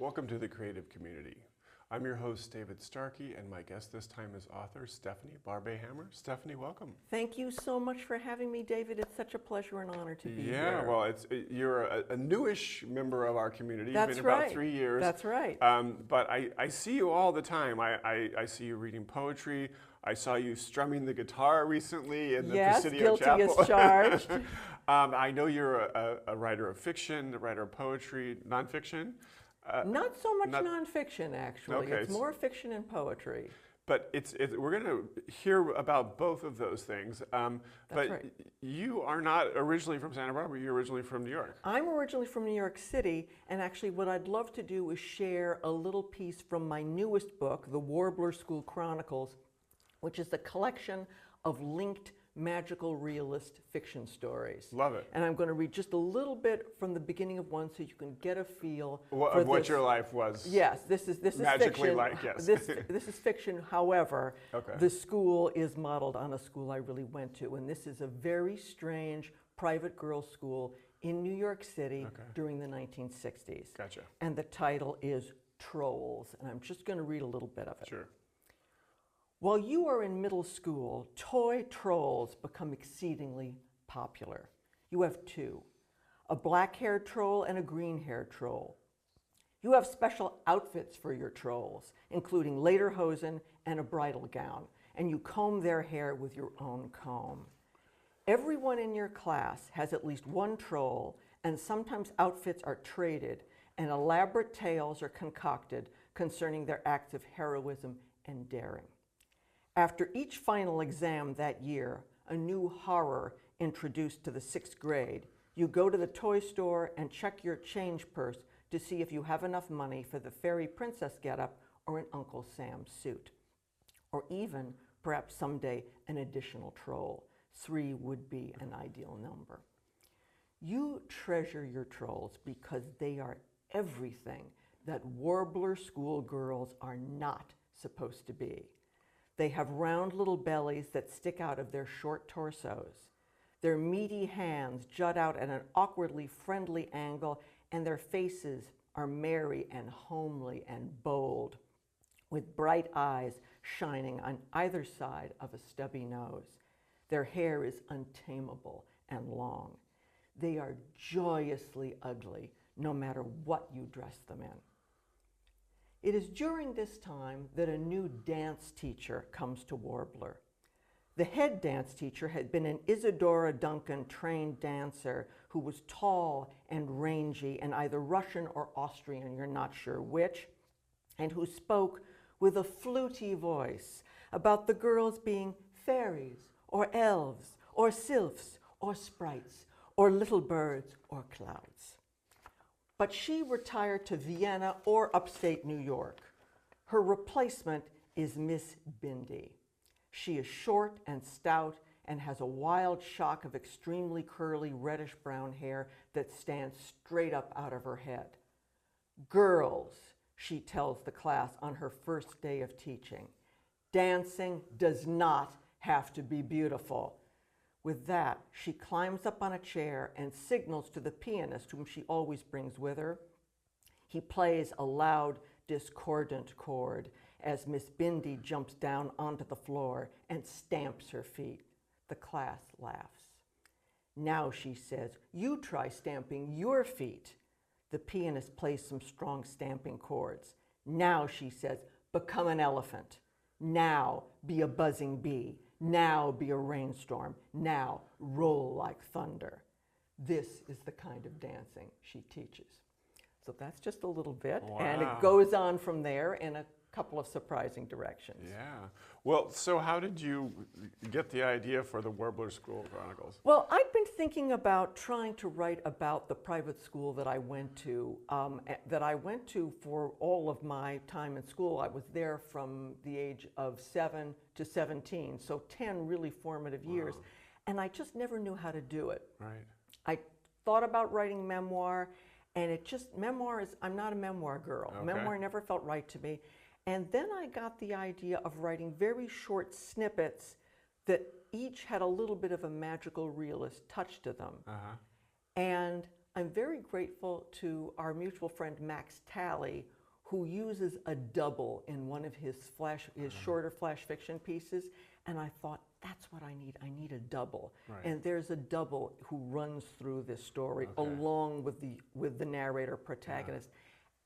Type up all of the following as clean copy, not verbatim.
Welcome to the creative community. I'm your host, David Starkey, and my guest this time is author Stephanie Barbe Hammer. Stephanie, welcome. Thank you so much for having me, David. It's such a pleasure and honor to be here. Yeah, well, you're a newish member of our community. That's You've been right. about 3 years. That's right. But I see you all the time. I see you reading poetry. I saw you strumming the guitar recently in the Presidio Chapel. Yes, guilty as charged. I know you're a writer of fiction, a writer of poetry, nonfiction. Not so much nonfiction, actually. Okay. It's more fiction and poetry. But we're going to hear about both of those things. But right. You are not originally from Santa Barbara. You're originally from New York. I'm originally from New York City, and actually what I'd love to do is share a little piece from my newest book, The Warbler School Chronicles, which is a collection of linked magical realist fiction stories. Love it. And I'm going to read just a little bit from the beginning of one so you can get a feel of what your life was. Yes, this is magically fiction. Like, yes. This is fiction. However, okay. The school is modeled on a school I really went to, and this is a very strange private girls' school in New York City during the 1960s. Gotcha. And the title is Trolls, and I'm just going to read a little bit of it. Sure. While you are in middle school, toy trolls become exceedingly popular. You have two, a black-haired troll and a green-haired troll. You have special outfits for your trolls, including lederhosen and a bridal gown, and you comb their hair with your own comb. Everyone in your class has at least one troll, and sometimes outfits are traded, and elaborate tales are concocted concerning their acts of heroism and daring. After each final exam that year, a new horror introduced to the 6th grade, you go to the toy store and check your change purse to see if you have enough money for the fairy princess getup or an Uncle Sam suit. Or even, perhaps someday, an additional troll. 3 would be an ideal number. You treasure your trolls because they are everything that Warbler School girls are not supposed to be. They have round little bellies that stick out of their short torsos. Their meaty hands jut out at an awkwardly friendly angle, and their faces are merry and homely and bold, with bright eyes shining on either side of a stubby nose. Their hair is untamable and long. They are joyously ugly, no matter what you dress them in. It is during this time that a new dance teacher comes to Warbler. The head dance teacher had been an Isadora Duncan trained dancer who was tall and rangy and either Russian or Austrian, you're not sure which, and who spoke with a fluty voice about the girls being fairies or elves or sylphs or sprites or little birds or clouds. But she retired to Vienna or upstate New York. Her replacement is Miss Bindi. She is short and stout and has a wild shock of extremely curly reddish-brown hair that stands straight up out of her head. Girls, she tells the class on her first day of teaching, dancing does not have to be beautiful. With that, she climbs up on a chair and signals to the pianist, whom she always brings with her. He plays a loud, discordant chord as Miss Bindi jumps down onto the floor and stamps her feet. The class laughs. Now, she says, you try stamping your feet. The pianist plays some strong stamping chords. Now, she says, become an elephant. Now, be a buzzing bee. Now be a rainstorm. Now roll like thunder. This is the kind of dancing she teaches. So that's just a little bit, and it goes on from there in a couple of surprising directions. Yeah. Well, so how did you get the idea for the Warbler School Chronicles? Well, I'd been thinking about trying to write about the private school that I went to for all of my time in school. I was there from the age of 7 to 17, so 10 really formative years, and I just never knew how to do it. Right. I thought about writing memoir, and I'm not a memoir girl. Okay. Memoir never felt right to me. And then I got the idea of writing very short snippets that each had a little bit of a magical realist touch to them. And I'm very grateful to our mutual friend Max Talley, who uses a double in one of his shorter flash fiction pieces. And I thought, that's what I need. I need a double. Right. And there's a double who runs through this story along with the narrator protagonist.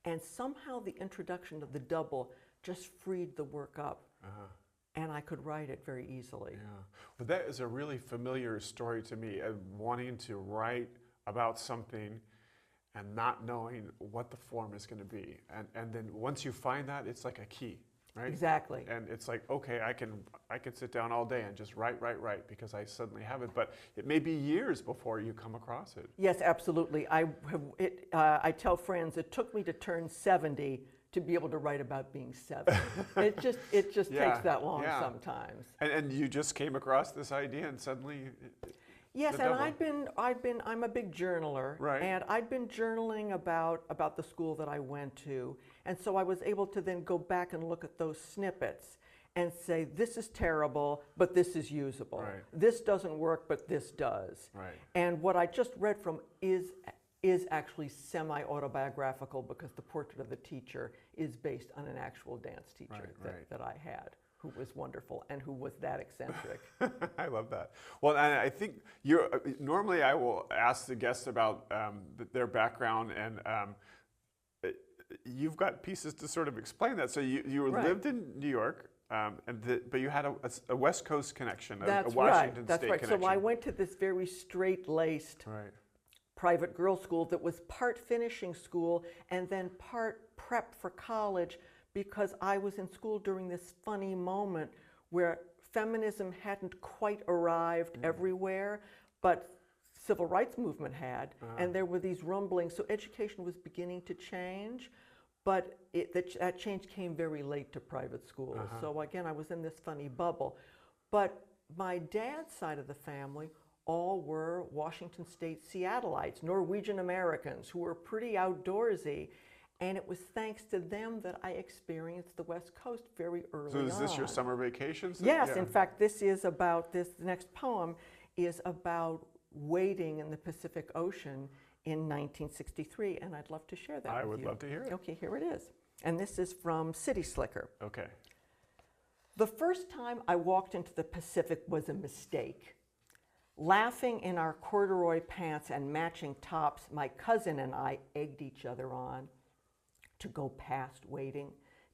And somehow the introduction of the double just freed the work up. And I could write it very easily. Yeah. But that is a really familiar story to me, wanting to write about something and not knowing what the form is going to be. And then once you find that, it's like a key, right? Exactly. And it's like, okay, I can sit down all day and just write because I suddenly have it. But it may be years before you come across it. Yes, absolutely. I tell friends it took me to turn 70 to be able to write about being 7. It just takes that long sometimes. And you just came across this idea and suddenly. Yes, and I'm a big journaler, right. And I'd been journaling about the school that I went to, and so I was able to then go back and look at those snippets and say, this is terrible, but this is usable. Right. This doesn't work, but this does. Right. And what I just read from is actually semi-autobiographical, because the portrait of the teacher is based on an actual dance teacher that I had, who was wonderful and who was that eccentric. I love that. Well, and I think normally I will ask the guests about their background, and you've got pieces to sort of explain that. So you lived in New York, but you had a West Coast connection, a Washington State connection. So I went to this very straight-laced private girls' school that was part finishing school and then part prep for college, because I was in school during this funny moment where feminism hadn't quite arrived everywhere, but civil rights movement had, and there were these rumblings. So education was beginning to change, but that change came very late to private schools. So again, I was in this funny bubble. But my dad's side of the family all were Washington State Seattleites, Norwegian Americans, who were pretty outdoorsy. And it was thanks to them that I experienced the West Coast very early on. So is this your summer vacations? Yes, in fact, this next poem is about wading in the Pacific Ocean in 1963, and I'd love to share that with you. I would love to hear it. Okay, here it is. And this is from City Slicker. Okay. The first time I walked into the Pacific was a mistake. Laughing in our corduroy pants and matching tops, my cousin and I egged each other on to go past waiting,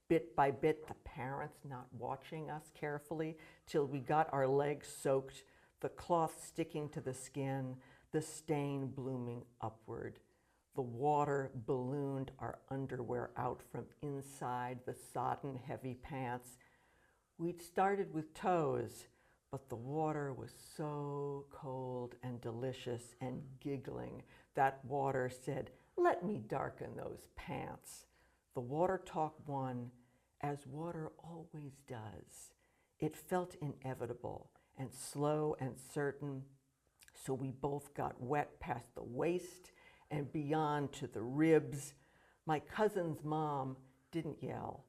bit by bit, the parents not watching us carefully, till we got our legs soaked, the cloth sticking to the skin, the stain blooming upward. The water ballooned our underwear out from inside the sodden, heavy pants. We'd started with toes, but the water was so cold and delicious and giggling. That water said, "Let me darken those pants." The water talk won, as water always does. It felt inevitable and slow and certain, so we both got wet past the waist and beyond to the ribs. My cousin's mom didn't yell,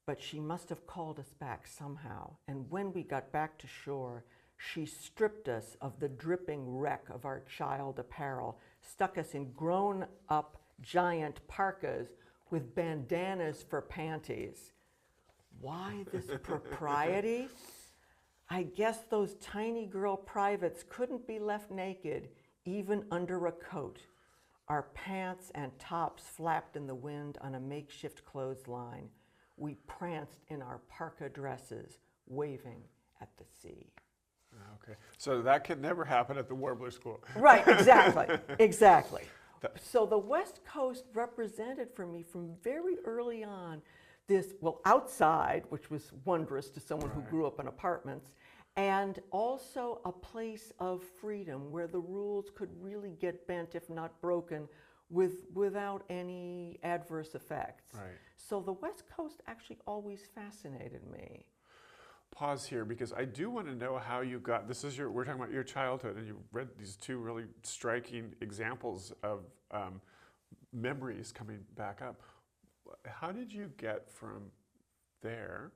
but she must have called us back somehow. And when we got back to shore, she stripped us of the dripping wreck of our child apparel, stuck us in grown-up giant parkas with bandanas for panties. Why this propriety? I guess those tiny girl privates couldn't be left naked, even under a coat. Our pants and tops flapped in the wind on a makeshift clothesline. We pranced in our parka dresses, waving at the sea. Okay, so that could never happen at the Warbler School. Right, exactly, exactly. So the West Coast represented for me from very early on this, well, outside, which was wondrous to someone who grew up in apartments, and also a place of freedom where the rules could really get bent, if not broken, without any adverse effects. Right. So the West Coast actually always fascinated me. Pause here, because I do want to know how you got, we're talking about your childhood, and you read these two really striking examples of memories coming back up. How did you get from there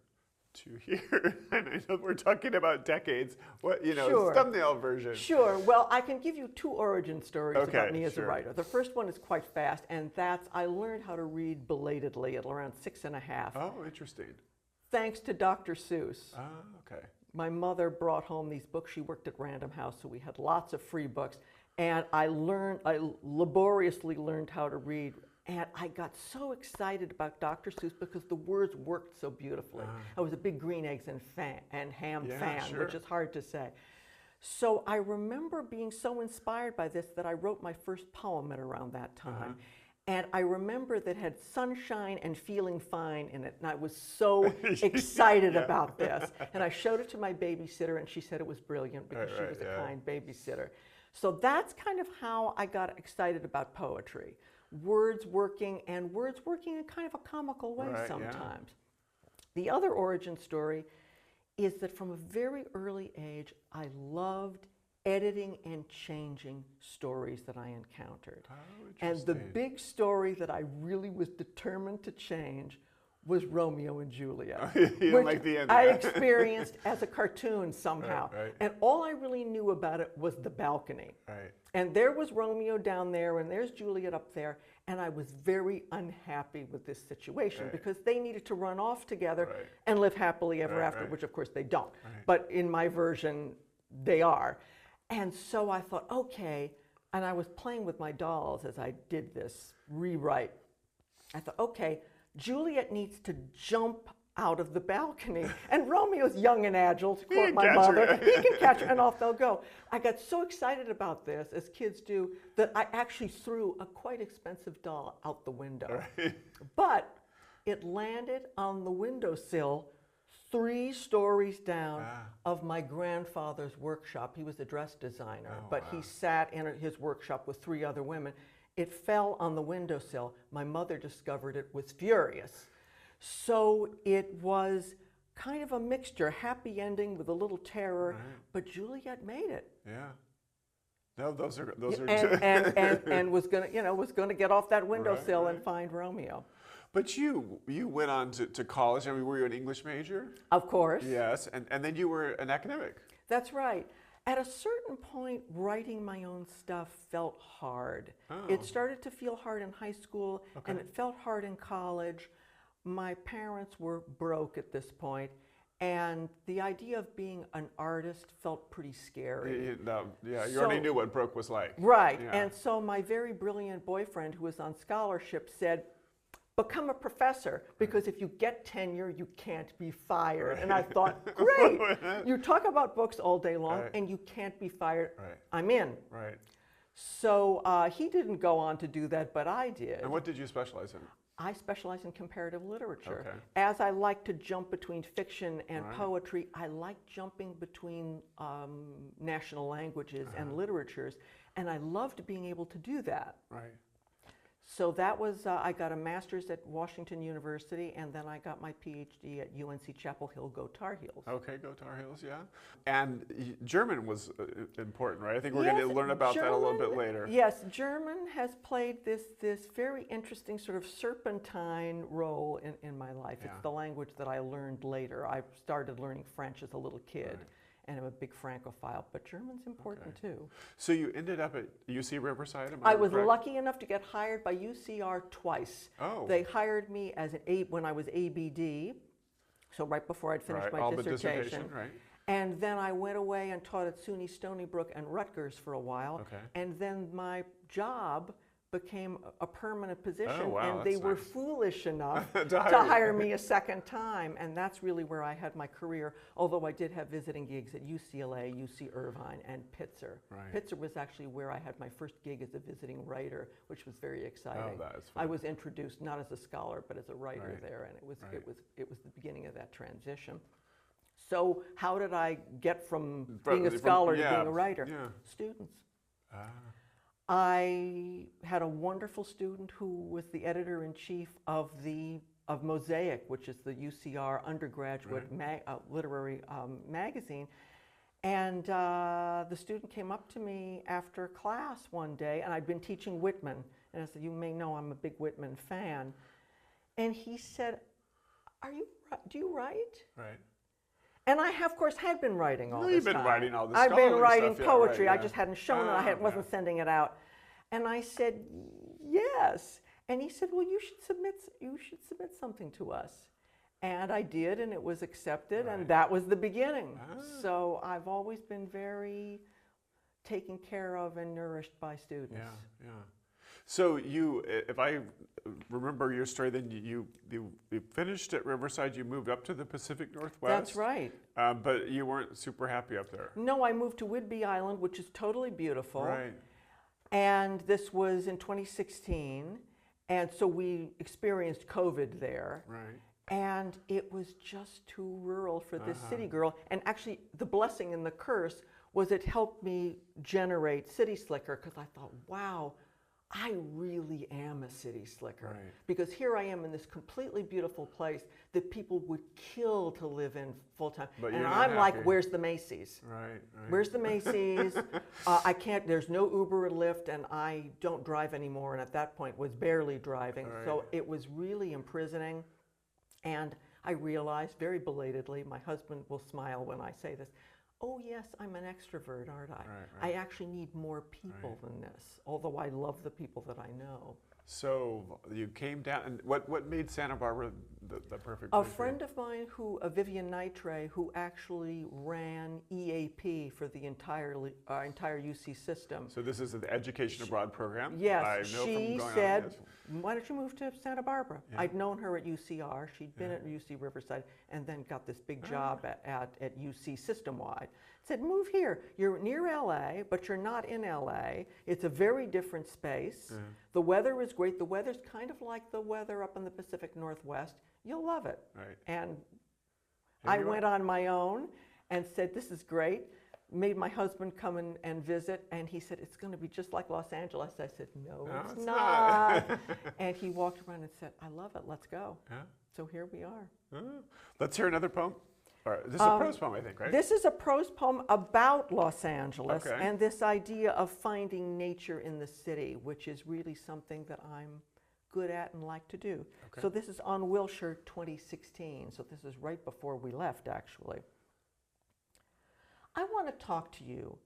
to here. And I know we're talking about decades. What, Sure. thumbnail version. Sure. Well, I can give you two origin stories Okay, about me as sure. a writer. The first one is quite fast, and that's I learned how to read belatedly at around 6½. Oh, interesting. Thanks to Dr. Seuss. Ah, okay. My mother brought home these books. She worked at Random House, so we had lots of free books. And I laboriously learned how to read. And I got so excited about Dr. Seuss because the words worked so beautifully. I was a big green eggs and ham fan, sure. which is hard to say. So I remember being so inspired by this that I wrote my first poem at around that time. And I remember that it had sunshine and feeling fine in it. And I was so excited about this. And I showed it to my babysitter, and she said it was brilliant because she was a kind babysitter. So that's kind of how I got excited about poetry. Words working in kind of a comical way sometimes. The other origin story is that from a very early age, I loved editing and changing stories that I encountered. And the big story that I really was determined to change was Romeo and Juliet, Don't like the ending. I experienced as a cartoon somehow. Right. And all I really knew about it was the balcony. Right. And there was Romeo down there, and there's Juliet up there, and I was very unhappy with this situation because they needed to run off together and live happily ever after, which of course they don't. But in my version, they are. And so I thought, okay, and I was playing with my dolls as I did this rewrite. I thought, okay, Juliet needs to jump out of the balcony, and Romeo's young and agile, to quote my mother. He can catch her, and off they'll go. I got so excited about this, as kids do, that I actually threw a quite expensive doll out the window. But it landed on the windowsill 3 stories down of my grandfather's workshop. He was a dress designer, but he sat in his workshop with 3 other women. It fell on the windowsill. My mother discovered it, was furious. So it was kind of a mixture, happy ending with a little terror, but Juliet made it. Yeah. No, those are and was gonna get off that windowsill and find Romeo. But you went on to college. I mean, were you an English major? Of course. Yes, and then you were an academic. That's right. At a certain point, writing my own stuff felt hard. It started to feel hard in high school, and it felt hard in college. My parents were broke at this point, and the idea of being an artist felt pretty scary. You already knew what broke was like. Right, and so my very brilliant boyfriend, who was on scholarship, said, become a professor, because if you get tenure, you can't be fired. And I thought, great, you talk about books all day long, and you can't be fired. I'm in. Right. So he didn't go on to do that, but I did. And what did you specialize in? I specialize in comparative literature. As I like to jump between fiction and poetry, I like jumping between national languages and literatures, and I loved being able to do that. Right. So that was, I got a master's at Washington University, and then I got my PhD at UNC Chapel Hill, go Tar Heels. Okay, go Tar Heels, yeah. And German was important, right? I think we're going to learn about that a little bit later. Yes, German has played this very interesting sort of serpentine role in my life. It's the language that I learned later. I started learning French as a little kid. And I'm a big Francophile, but German's important too. So you ended up at UC Riverside, am I was lucky enough to get hired by UCR twice. Oh. They hired me as when I was ABD, so right before I'd finished my dissertation. And then I went away and taught at SUNY Stony Brook and Rutgers for a while. And then my job became a permanent position, and they were foolish enough to hire me a second time, and that's really where I had my career, although I did have visiting gigs at UCLA, UC Irvine, and Pitzer. Pitzer was actually where I had my first gig as a visiting writer, which was very exciting. I was introduced not as a scholar, but as a writer there, and it was the beginning of that transition. So how did I get from being a scholar to being a writer? Students. I had a wonderful student who was the editor-in-chief of Mosaic, which is the UCR undergraduate literary magazine. And the student came up to me after class one day, and I'd been teaching Whitman. And I said, you may know I'm a big Whitman fan. And he said, do you write? Right. And I, of course, had been writing all this You've been time. writing all this I've been scholarly writing stuff, poetry. yeah, I right, just yeah. hadn't shown it. Wasn't sending it out. And I said, yes. And he said, well, you should submit something to us. And I did, and it was accepted, and that was the beginning. So I've always been very taken care of and nourished by students. Yeah, yeah. So if I remember your story, then you finished at Riverside, you moved up to the Pacific Northwest. That's right. But you weren't super happy up there. No, I moved to Whidbey Island, which is totally beautiful. Right. And this was in 2016. And so we experienced COVID there. Right. And it was just too rural for this city girl. And actually, the blessing and the curse was it helped me generate City Slicker, because I thought, wow, I really am a city slicker. Right. Because here I am in this completely beautiful place that people would kill to live in full time. But and you're not I'm like, happy. where's the Macy's? Right, right. Where's the Macy's? I can't, there's no Uber or Lyft, and I don't drive anymore, and at that point was barely driving. Right. So it was really imprisoning. And I realized very belatedly, my husband will smile when I say this, oh yes, I'm an extrovert, aren't I? Right. I actually need more people than this, although I love the people that I know. So you came down, and what made Santa Barbara the perfect A place for friend you? of mine, Vivian Nitre, who actually ran EAP for the entire UC system. So this is the Education Abroad program? Yes, I know she from going said, on, yes. why don't you move to Santa Barbara? Yeah. I'd known her at UCR. She'd been at UC Riverside and then got this big job at UC system-wide. Said, move here. You're near LA, but you're not in LA. It's a very different space. The weather is great. The weather's kind of like the weather up in the Pacific Northwest. You'll love it. Right. And I went on my own and said, this is great. Made my husband come and visit, and he said, it's going to be just like Los Angeles. I said, no, it's not. And he walked around and said, I love it. Let's go. Yeah. So here we are. Let's hear another poem. All right. This is a prose poem, I think, right? This is a prose poem about Los Angeles Okay. and this idea of finding nature in the city, which is really something that I'm good at and like to do. Okay. So this is on Wilshire 2016. So this is right before we left, actually. I want to talk to you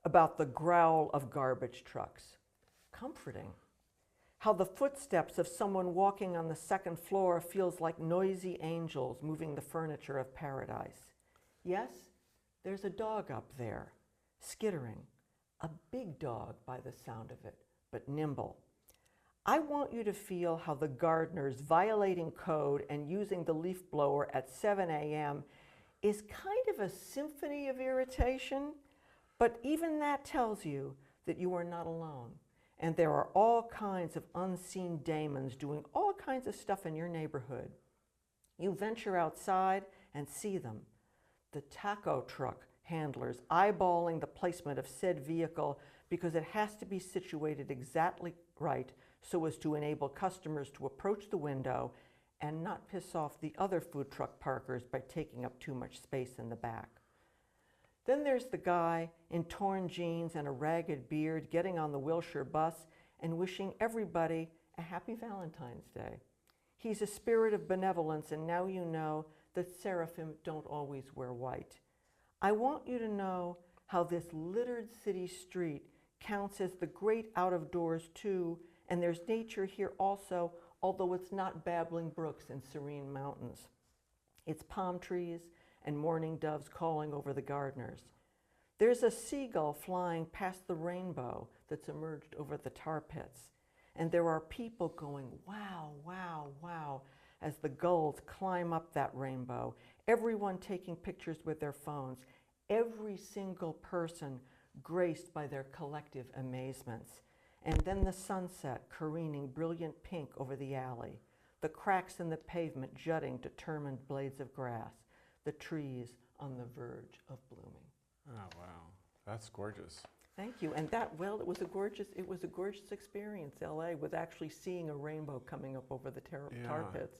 about the growl of garbage trucks. Comforting. How the footsteps of someone walking on the second floor feels like noisy angels moving the furniture of paradise. Yes, there's a dog up there, skittering. A big dog by the sound of it, but nimble. I want you to feel how the gardeners violating code and using the leaf blower at 7 a.m. is kind of a symphony of irritation, but even that tells you that you are not alone. And there are all kinds of unseen daemons doing all kinds of stuff in your neighborhood. You venture outside and see them. The taco truck handlers eyeballing the placement of said vehicle because it has to be situated exactly right so as to enable customers to approach the window and not piss off the other food truck parkers by taking up too much space in the back. Then there's the guy in torn jeans and a ragged beard getting on the Wilshire bus and wishing everybody a happy Valentine's Day. He's a spirit of benevolence, and now you know that seraphim don't always wear white. I want you to know how this littered city street counts as the great out of doors too, and there's nature here also, although it's not babbling brooks and serene mountains. It's palm trees and mourning doves calling over the gardeners. There's a seagull flying past the rainbow that's emerged over the tar pits. And there are people going, wow, wow, wow, as the gulls climb up that rainbow, everyone taking pictures with their phones, every single person graced by their collective amazements. And then the sunset careening brilliant pink over the alley, the cracks in the pavement jutting determined blades of grass, the trees on the verge of blooming. Oh, wow. That's gorgeous. Thank you. And that, well, it was a gorgeous experience, LA, with actually seeing a rainbow coming up over the tar pits.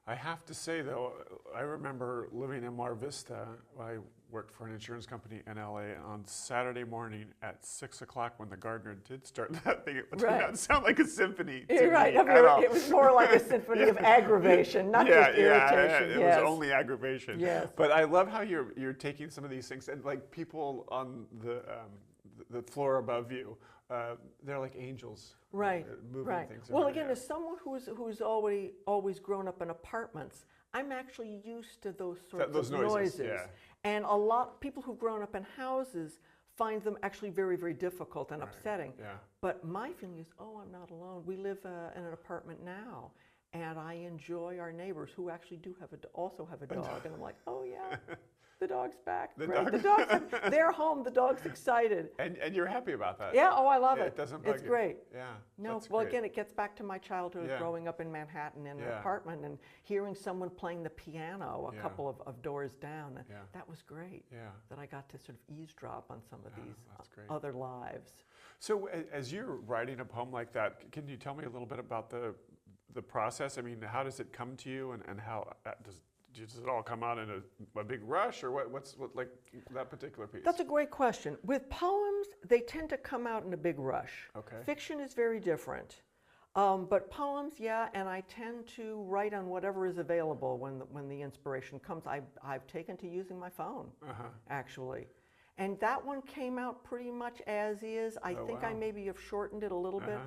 I have to say, though, I remember living in Mar Vista. I worked for an insurance company in LA, and on Saturday morning at 6 o'clock when the gardener did start that thing, it did not sound like a symphony to You're right. me at all. It was more like a symphony of aggravation, not just irritation. It was only aggravation. Yes. But I love how you're taking some of these things, and like people on the floor above you, they're like angels. Right, moving right. things Well, around. again, as someone who's always grown up in apartments, I'm actually used to those sorts Those of noises, noises. yeah. And a lot people who've grown up in houses find them actually very, very difficult and upsetting. Yeah. But my feeling is, oh, I'm not alone. We live in an apartment now, and I enjoy our neighbors who actually also have a dog. And I'm like, oh yeah, the dog's back. They're home. The dog's excited. And you're happy about that? Yeah. Oh, I love it. It doesn't bug It's you. great. Yeah. No, that's well, great. again, it gets back to my childhood Yeah. growing up in Manhattan in an Yeah. apartment and hearing someone playing the piano a Yeah. couple of doors down. And Yeah. that was great. Yeah. That I got to sort of eavesdrop on some of Yeah, these that's great. other lives. So as you're writing a poem like that, can you tell me a little bit about the process? I mean, how does it come to you, and how does it all come out in a big rush, or what's like that particular piece? That's a great question. With poems, they tend to come out in a big rush. Okay. Fiction is very different. But poems, yeah, and I tend to write on whatever is available when the inspiration comes. I've taken to using my phone, actually. And that one came out pretty much as is. I think I maybe have shortened it a little bit.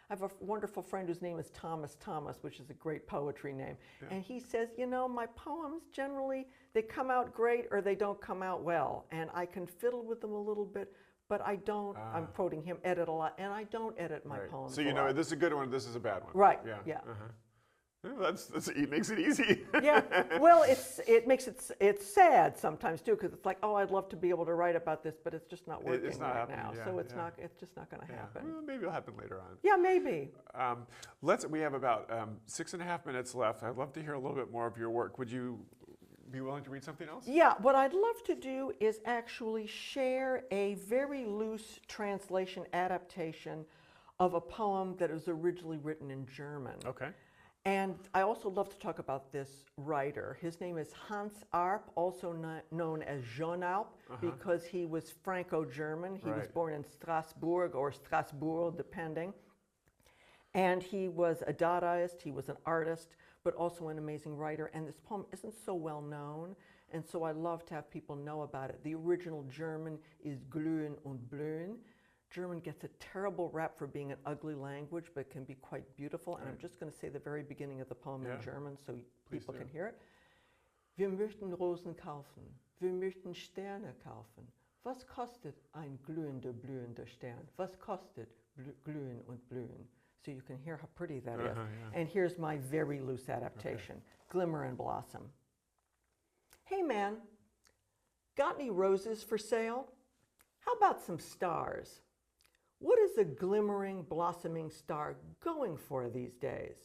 I have a wonderful friend whose name is Thomas, which is a great poetry name. Yeah. And he says, you know, my poems generally, they come out great or they don't come out well. And I can fiddle with them a little bit, but I don't, I'm quoting him, edit a lot. And I don't edit my poems So you know, this is a good one, this is a bad one. Right, Yeah. yeah. It makes it easy. Yeah, well, it's sad sometimes too, because it's like, oh, I'd love to be able to write about this, but it's just not working It's not right happening, now. yeah, So it's just not going to happen. Well, maybe it'll happen later on. Yeah, maybe. We have about 6.5 minutes left. I'd love to hear a little bit more of your work. Would you be willing to read something else? Yeah, what I'd love to do is actually share a very loose translation adaptation of a poem that was originally written in German. Okay. And I also love to talk about this writer. His name is Hans Arp, also known as Jean Arp, because he was Franco-German. He was born in Strasbourg or Strasbourg, depending. And he was a Dadaist, he was an artist, but also an amazing writer. And this poem isn't so well known, and so I love to have people know about it. The original German is glühen und blühen. German gets a terrible rap for being an ugly language, but can be quite beautiful. And I'm just going to say the very beginning of the poem in German so people can hear it. Wir möchten Rosen kaufen. Wir möchten Sterne kaufen. Was kostet ein glühender, blühender Stern? Was kostet glühen und blühen? So you can hear how pretty that is. And here's my very loose adaptation. Glimmer and blossom. Hey man, got any roses for sale? How about some stars? What is a glimmering, blossoming star going for these days?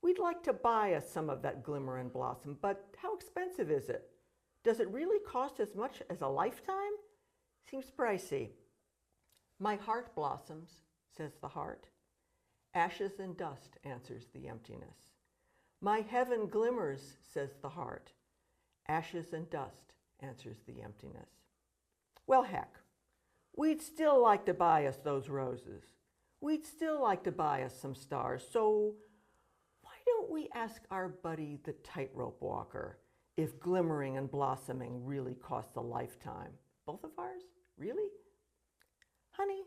We'd like to buy us some of that glimmer and blossom, but how expensive is it? Does it really cost as much as a lifetime? Seems pricey. My heart blossoms, says the heart. Ashes and dust, answers the emptiness. My heaven glimmers, says the heart. Ashes and dust, answers the emptiness. Well, heck. We'd still like to buy us those roses. We'd still like to buy us some stars. So why don't we ask our buddy, the tightrope walker, if glimmering and blossoming really costs a lifetime? Both of ours? Really? Honey,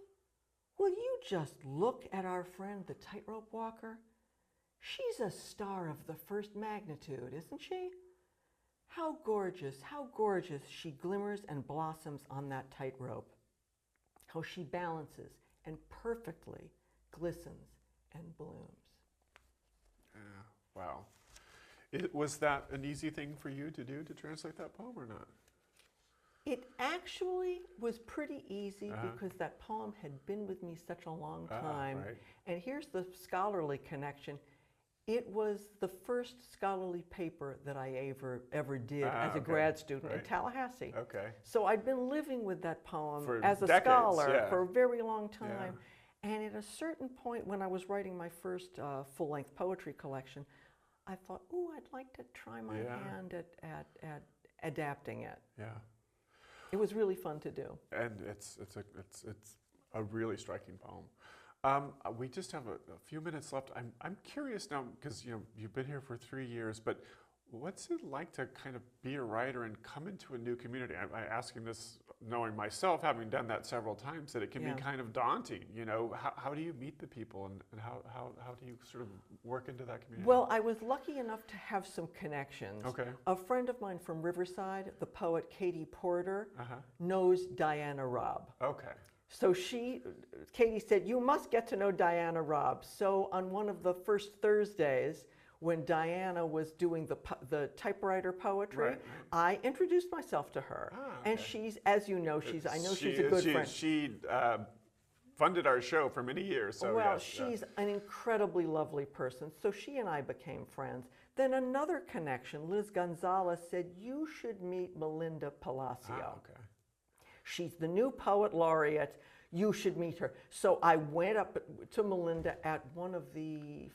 will you just look at our friend, the tightrope walker? She's a star of the first magnitude, isn't she? How gorgeous she glimmers and blossoms on that tightrope. How she balances and perfectly glistens and blooms. Wow. Was that an easy thing for you to do, to translate that poem, or not? It actually was pretty easy because that poem had been with me such a long time. And here's the scholarly connection. It was the first scholarly paper that I ever did as a grad student in Tallahassee. Okay. So I'd been living with that poem For as a decades, scholar for a very long time. And at a certain point when I was writing my first full-length poetry collection, I thought, oh, I'd like to try my hand at adapting it. Yeah. It was really fun to do. And it's a really striking poem. We just have a few minutes left. I'm curious now, because you've been here for 3 years, but what's it like to kind of be a writer and come into a new community? I'm asking this knowing myself, having done that several times, that it can be kind of daunting. How do you meet the people, and how do you sort of work into that community? Well, I was lucky enough to have some connections. Okay. A friend of mine from Riverside, the poet Katie Porter, knows Diana Robb. Okay. So Katie said, you must get to know Diana Robb. So on one of the first Thursdays, when Diana was doing the typewriter poetry, I introduced myself to her. Okay. And she's, as you know, she's a good friend. She funded our show for many years. So well, yes, she's an incredibly lovely person. So she and I became friends. Then another connection, Liz Gonzalez, said, you should meet Melinda Palacio. Okay. She's the new poet laureate. You should meet her. So I went up to Melinda at one of the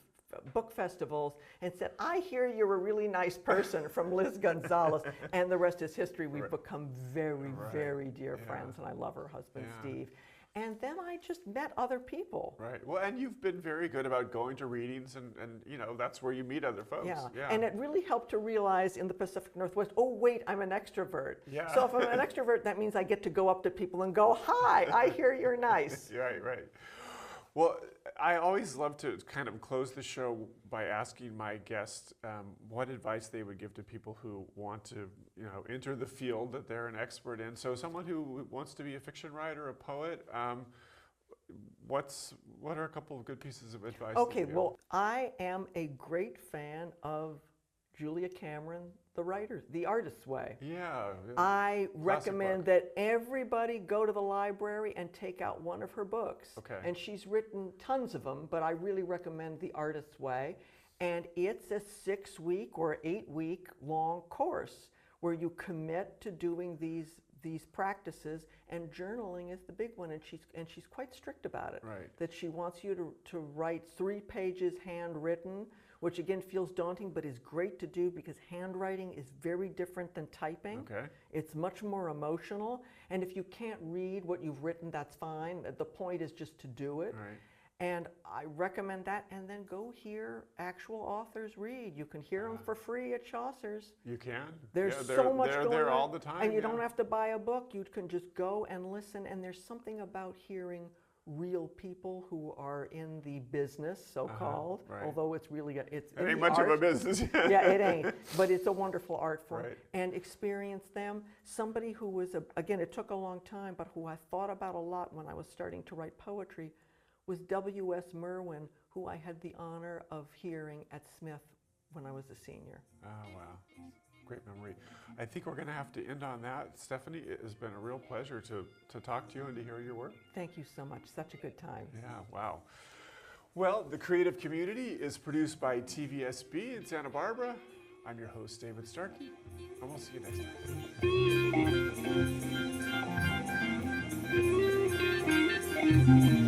book festivals and said, I hear you're a really nice person, from Liz Gonzalez. And the rest is history. We've become very, very dear friends, and I love her husband, Steve. And then I just met other people. Right. Well, and you've been very good about going to readings, and that's where you meet other folks. Yeah. And it really helped to realize in the Pacific Northwest, oh, wait, I'm an extrovert. Yeah. So if I'm an extrovert, that means I get to go up to people and go, hi, I hear you're nice. Right. Well, I always love to kind of close the show by asking my guests what advice they would give to people who want to, enter the field that they're an expert in. So someone who wants to be a fiction writer, a poet, what are a couple of good pieces of advice? Okay, well, I am a great fan of Julia Cameron, the artist's way. Yeah. I recommend that everybody go to the library and take out one of her books. Okay. And she's written tons of them, but I really recommend The Artist's Way. And it's a 6-week or 8-week long course where you commit to doing these practices, and journaling is the big one, and she's quite strict about it. Right. That she wants you to write 3 pages handwritten, which again feels daunting, but is great to do because handwriting is very different than typing. Okay. It's much more emotional, and if you can't read what you've written, that's fine. The point is just to do it. Right. And I recommend that, and then go hear actual authors read. You can hear them for free at Chaucer's. You can. There's so much going on. They're there all the time. And you don't have to buy a book. You can just go and listen, and there's something about hearing real people who are in the business, so-called, although it's really it ain't much of a business. Yeah, it ain't, but it's a wonderful art form. Right. And experience them. Somebody who was, again, it took a long time, but who I thought about a lot when I was starting to write poetry was W.S. Merwin, who I had the honor of hearing at Smith when I was a senior. Oh, wow. Great memory. I think we're going to have to end on that. Stephanie, it has been a real pleasure to talk to you and to hear your work. Thank you so much. Such a good time. Yeah, wow. Well, The Creative Community is produced by TVSB in Santa Barbara. I'm your host, David Starkey, and we'll see you next time.